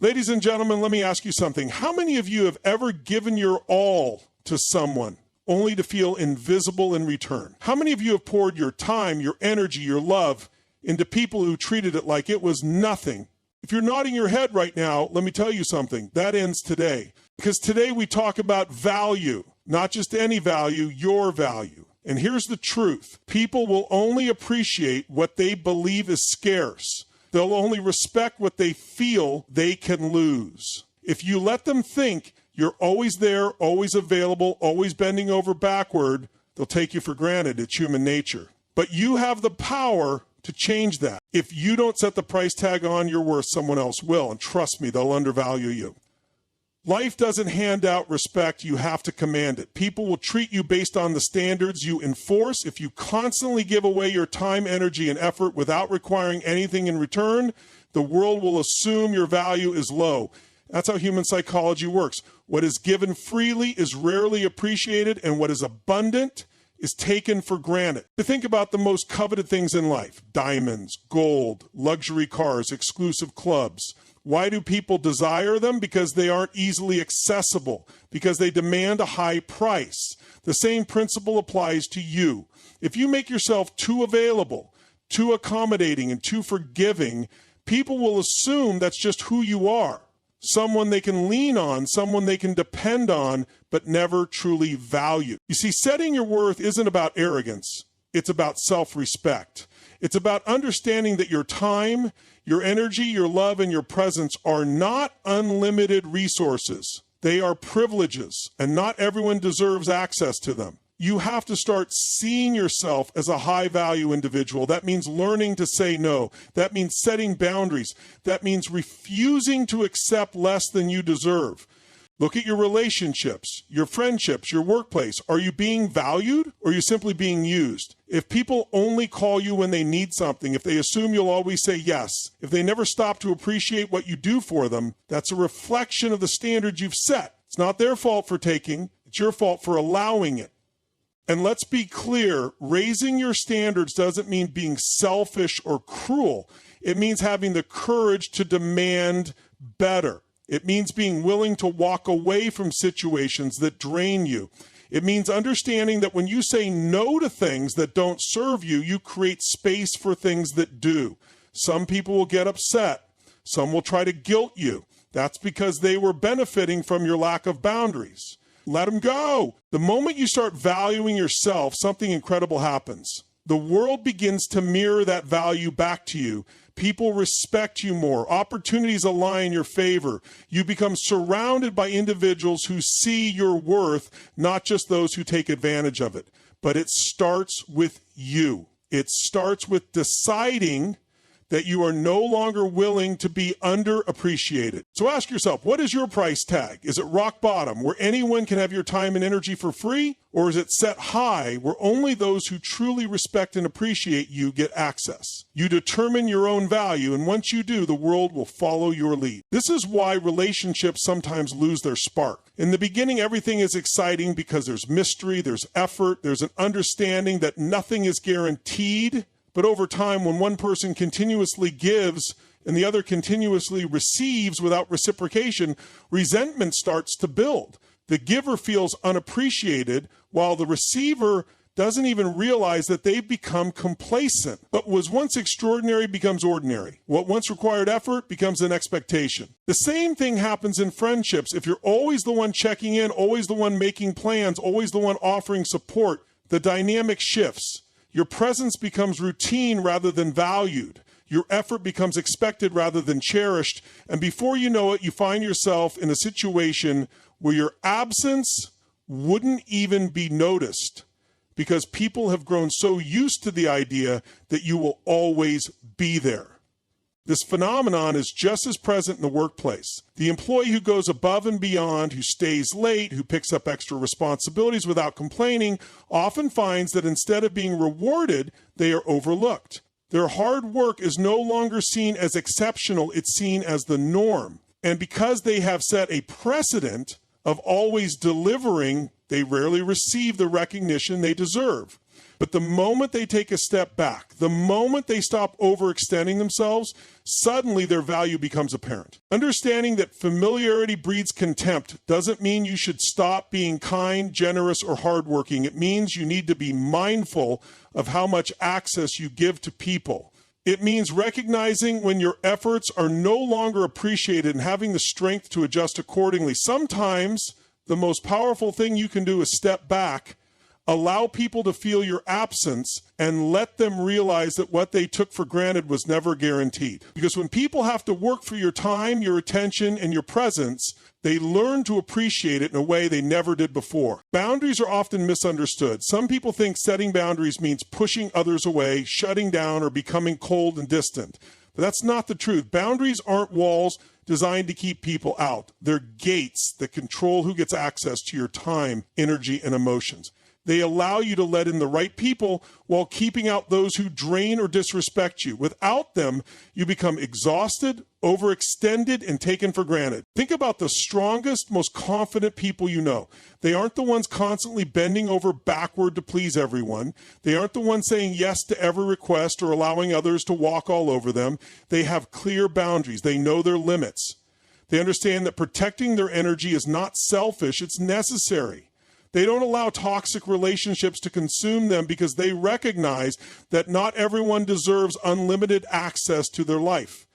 Ladies and gentlemen, let me ask you something. How many of you have ever given your all to someone only to feel invisible in return? How many of you have poured your time, your energy, your love into people who treated it like it was nothing? If you're nodding your head right now, let me tell you something. That ends today. Because today we talk about value, not just any value, your value. And here's the truth. People will only appreciate what they believe is scarce. They'll only respect what they feel they can lose. If you let them think you're always there, always available, always bending over backward, they'll take you for granted. It's human nature. But you have the power to change that. If you don't set the price tag on your worth, someone else will. And trust me, they'll undervalue you. Life doesn't hand out respect. You have to command it. People will treat you based on the standards you enforce. If you constantly give away your time, energy, and effort without requiring anything in return, the world will assume your value is low. That's how human psychology works. What is given freely is rarely appreciated, and what is abundant is taken for granted. To think about the most coveted things in life: diamonds, gold, luxury cars, exclusive clubs. Why do people desire them? Because they aren't easily accessible, because they demand a high price. The same principle applies to you. If you make yourself too available, too accommodating, and too forgiving, people will assume that's just who you are. Someone they can lean on, someone they can depend on, but never truly value. You see, setting your worth isn't about arrogance. It's about self-respect. It's about understanding that your time, your energy, your love, and your presence are not unlimited resources. They are privileges, and not everyone deserves access to them. You have to start seeing yourself as a high-value individual. That means learning to say no. That means setting boundaries. That means refusing to accept less than you deserve. Look at your relationships, your friendships, your workplace. Are you being valued, or are you simply being used? If people only call you when they need something, if they assume you'll always say yes, if they never stop to appreciate what you do for them, that's a reflection of the standards you've set. It's not their fault for taking. It's your fault for allowing it. And let's be clear, raising your standards doesn't mean being selfish or cruel. It means having the courage to demand better. It means being willing to walk away from situations that drain you. It means understanding that when you say no to things that don't serve you, you create space for things that do. Some people will get upset. Some will try to guilt you. That's because they were benefiting from your lack of boundaries. Let them go. The moment you start valuing yourself, something incredible happens. The world begins to mirror that value back to you. People respect you more. Opportunities align in your favor. You become surrounded by individuals who see your worth, not just those who take advantage of it. But it starts with you. It starts with deciding that you are no longer willing to be underappreciated. So ask yourself, what is your price tag? Is it rock bottom, where anyone can have your time and energy for free? Or is it set high, where only those who truly respect and appreciate you get access? You determine your own value, and once you do, the world will follow your lead. This is why relationships sometimes lose their spark. In the beginning, everything is exciting because there's mystery, there's effort, there's an understanding that nothing is guaranteed. But over time, when one person continuously gives and the other continuously receives without reciprocation, resentment starts to build. The giver feels unappreciated, while the receiver doesn't even realize that they've become complacent. What was once extraordinary becomes ordinary. What once required effort becomes an expectation. The same thing happens in friendships. If you're always the one checking in, always the one making plans, always the one offering support, the dynamic shifts. Your presence becomes routine rather than valued. Your effort becomes expected rather than cherished. And before you know it, you find yourself in a situation where your absence wouldn't even be noticed, because people have grown so used to the idea that you will always be there. This phenomenon is just as present in the workplace. The employee who goes above and beyond, who stays late, who picks up extra responsibilities without complaining, often finds that instead of being rewarded, they are overlooked. Their hard work is no longer seen as exceptional, it's seen as the norm. And because they have set a precedent of always delivering, they rarely receive the recognition they deserve. But the moment they take a step back, the moment they stop overextending themselves, suddenly their value becomes apparent. Understanding that familiarity breeds contempt doesn't mean you should stop being kind, generous, or hardworking. It means you need to be mindful of how much access you give to people. It means recognizing when your efforts are no longer appreciated and having the strength to adjust accordingly. Sometimes the most powerful thing you can do is step back, allow people to feel your absence, and let them realize that what they took for granted was never guaranteed. Because when people have to work for your time, your attention, and your presence, they learn to appreciate it in a way they never did before. Boundaries are often misunderstood. Some people think setting boundaries means pushing others away, shutting down, or becoming cold and distant. But that's not the truth. Boundaries aren't walls designed to keep people out. They're gates that control who gets access to your time, energy, and emotions. They allow you to let in the right people while keeping out those who drain or disrespect you. Without them, you become exhausted, overextended, and taken for granted. Think about the strongest, most confident people you know. They aren't the ones constantly bending over backward to please everyone. They aren't the ones saying yes to every request or allowing others to walk all over them. They have clear boundaries. They know their limits. They understand that protecting their energy is not selfish, it's necessary. They don't allow toxic relationships to consume them because they recognize that not everyone deserves unlimited access to their life.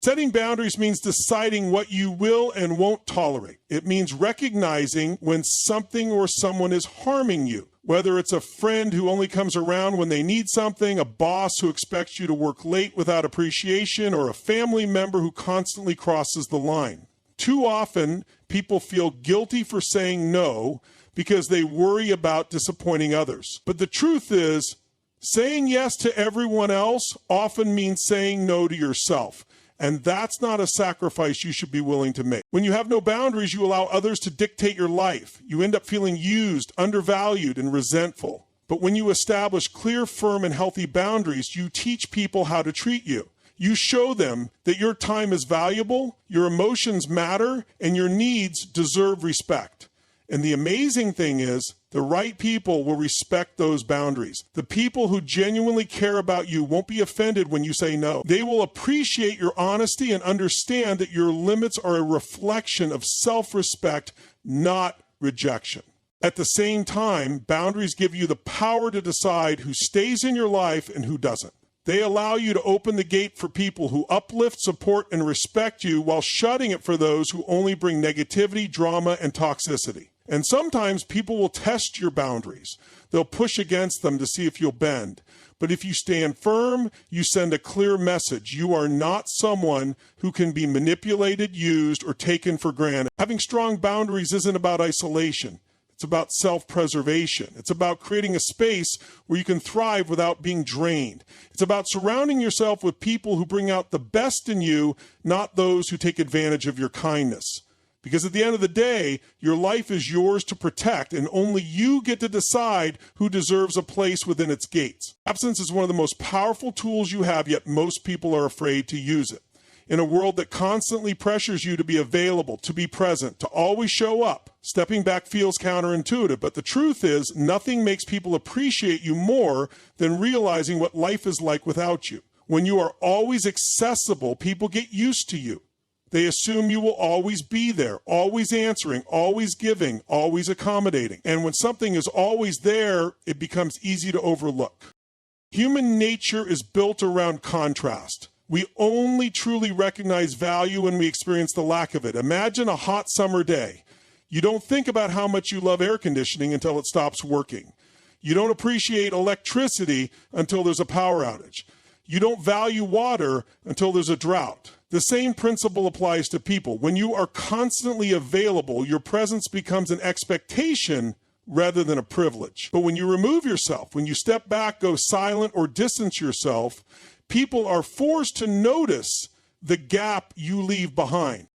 Setting boundaries means deciding what you will and won't tolerate. It means recognizing when something or someone is harming you, whether it's a friend who only comes around when they need something, a boss who expects you to work late without appreciation, or a family member who constantly crosses the line. Too often, people feel guilty for saying no because they worry about disappointing others. But the truth is, saying yes to everyone else often means saying no to yourself. And that's not a sacrifice you should be willing to make. When you have no boundaries, you allow others to dictate your life. You end up feeling used, undervalued, and resentful. But when you establish clear, firm, and healthy boundaries, you teach people how to treat you. You show them that your time is valuable, your emotions matter, and your needs deserve respect. And the amazing thing is, the right people will respect those boundaries. The people who genuinely care about you won't be offended when you say no. They will appreciate your honesty and understand that your limits are a reflection of self-respect, not rejection. At the same time, boundaries give you the power to decide who stays in your life and who doesn't. They allow you to open the gate for people who uplift, support, and respect you while shutting it for those who only bring negativity, drama, and toxicity. And sometimes people will test your boundaries. They'll push against them to see if you'll bend. But if you stand firm, you send a clear message. You are not someone who can be manipulated, used, or taken for granted. Having strong boundaries isn't about isolation. It's about self-preservation. It's about creating a space where you can thrive without being drained. It's about surrounding yourself with people who bring out the best in you, not those who take advantage of your kindness. Because at the end of the day, your life is yours to protect, and only you get to decide who deserves a place within its gates. Absence is one of the most powerful tools you have, yet most people are afraid to use it. In a world that constantly pressures you to be available, to be present, to always show up, stepping back feels counterintuitive. But the truth is, nothing makes people appreciate you more than realizing what life is like without you. When you are always accessible, people get used to you. They assume you will always be there, always answering, always giving, always accommodating. And when something is always there, it becomes easy to overlook. Human nature is built around contrast. We only truly recognize value when we experience the lack of it. Imagine a hot summer day. You don't think about how much you love air conditioning until it stops working. You don't appreciate electricity until there's a power outage. You don't value water until there's a drought. The same principle applies to people. When you are constantly available, your presence becomes an expectation rather than a privilege. But when you remove yourself, when you step back, go silent, or distance yourself, people are forced to notice the gap you leave behind.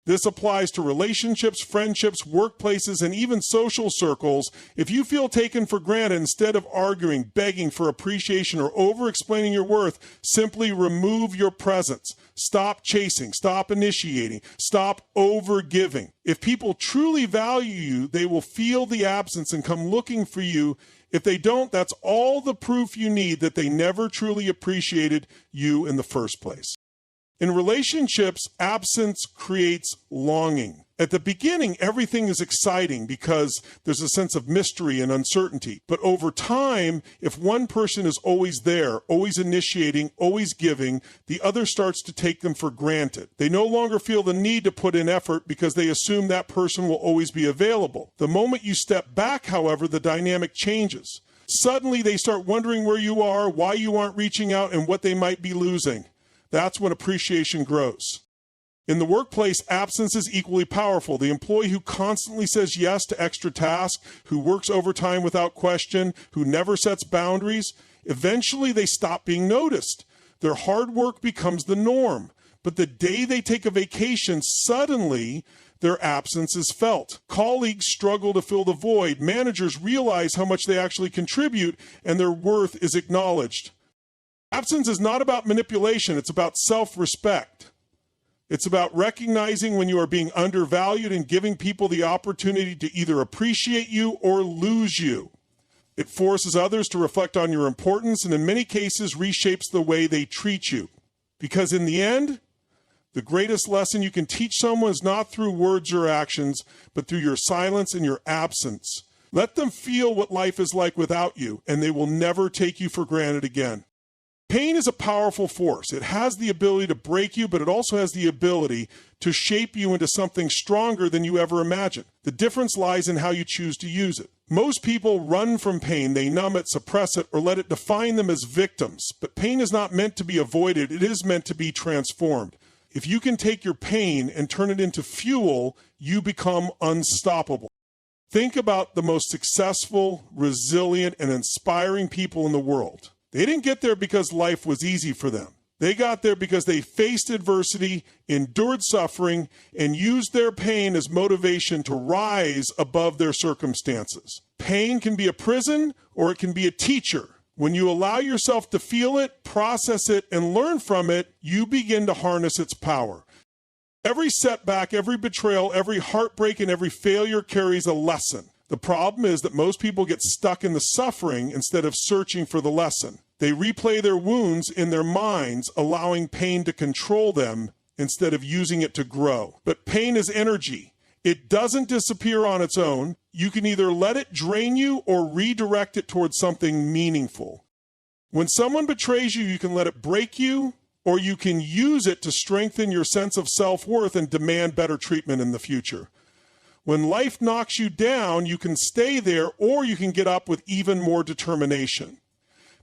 This applies to relationships, friendships, workplaces, and even social circles. If you feel taken for granted, instead of arguing, begging for appreciation, or over-explaining your worth, simply remove your presence. Stop chasing, stop initiating, stop over-giving. If people truly value you, they will feel the absence and come looking for you. If they don't, that's all the proof you need that they never truly appreciated you in the first place. In relationships, absence creates longing. At the beginning, everything is exciting because there's a sense of mystery and uncertainty. But over time, if one person is always there, always initiating, always giving, the other starts to take them for granted. They no longer feel the need to put in effort because they assume that person will always be available. The moment you step back, however, the dynamic changes. Suddenly, they start wondering where you are, why you aren't reaching out, and what they might be losing. That's when appreciation grows. In the workplace, absence is equally powerful. The employee who constantly says yes to extra tasks, who works overtime without question, who never sets boundaries, eventually they stop being noticed. Their hard work becomes the norm. But the day they take a vacation, suddenly their absence is felt. Colleagues struggle to fill the void. Managers realize how much they actually contribute, and their worth is acknowledged. Absence is not about manipulation, it's about self-respect. It's about recognizing when you are being undervalued and giving people the opportunity to either appreciate you or lose you. It forces others to reflect on your importance and in many cases reshapes the way they treat you. Because in the end, the greatest lesson you can teach someone is not through words or actions, but through your silence and your absence. Let them feel what life is like without you, and they will never take you for granted again. Pain is a powerful force. It has the ability to break you, but it also has the ability to shape you into something stronger than you ever imagined. The difference lies in how you choose to use it. Most people run from pain. They numb it, suppress it, or let it define them as victims. But pain is not meant to be avoided. It is meant to be transformed. If you can take your pain and turn it into fuel, you become unstoppable. Think about the most successful, resilient, and inspiring people in the world. They didn't get there because life was easy for them. They got there because they faced adversity, endured suffering, and used their pain as motivation to rise above their circumstances. Pain can be a prison or it can be a teacher. When you allow yourself to feel it, process it, and learn from it, you begin to harness its power. Every setback, every betrayal, every heartbreak, and every failure carries a lesson. The problem is that most people get stuck in the suffering instead of searching for the lesson. They replay their wounds in their minds, allowing pain to control them instead of using it to grow. But pain is energy. It doesn't disappear on its own. You can either let it drain you or redirect it towards something meaningful. When someone betrays you, you can let it break you, or you can use it to strengthen your sense of self-worth and demand better treatment in the future. When life knocks you down, you can stay there or you can get up with even more determination.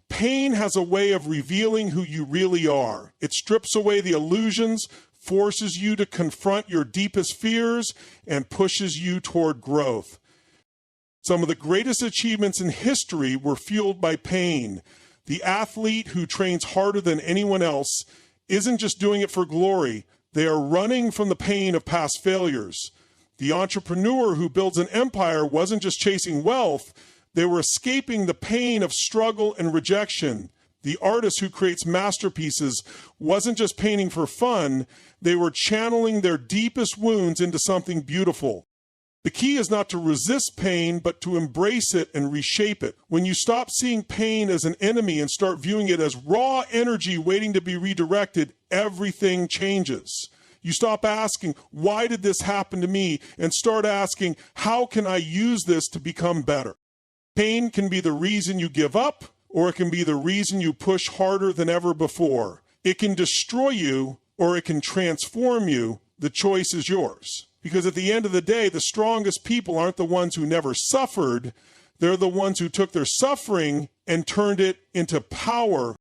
Pain has a way of revealing who you really are. It strips away the illusions, forces you to confront your deepest fears, and pushes you toward growth. Some of the greatest achievements in history were fueled by pain. The athlete who trains harder than anyone else isn't just doing it for glory. They are running from the pain of past failures. The entrepreneur who builds an empire wasn't just chasing wealth, they were escaping the pain of struggle and rejection. The artist who creates masterpieces wasn't just painting for fun, they were channeling their deepest wounds into something beautiful. The key is not to resist pain, but to embrace it and reshape it. When you stop seeing pain as an enemy and start viewing it as raw energy waiting to be redirected, everything changes. You stop asking, why did this happen to me? And start asking, how can I use this to become better? Pain can be the reason you give up, or it can be the reason you push harder than ever before. It can destroy you, or it can transform you. The choice is yours. Because at the end of the day, the strongest people aren't the ones who never suffered. They're the ones who took their suffering and turned it into power.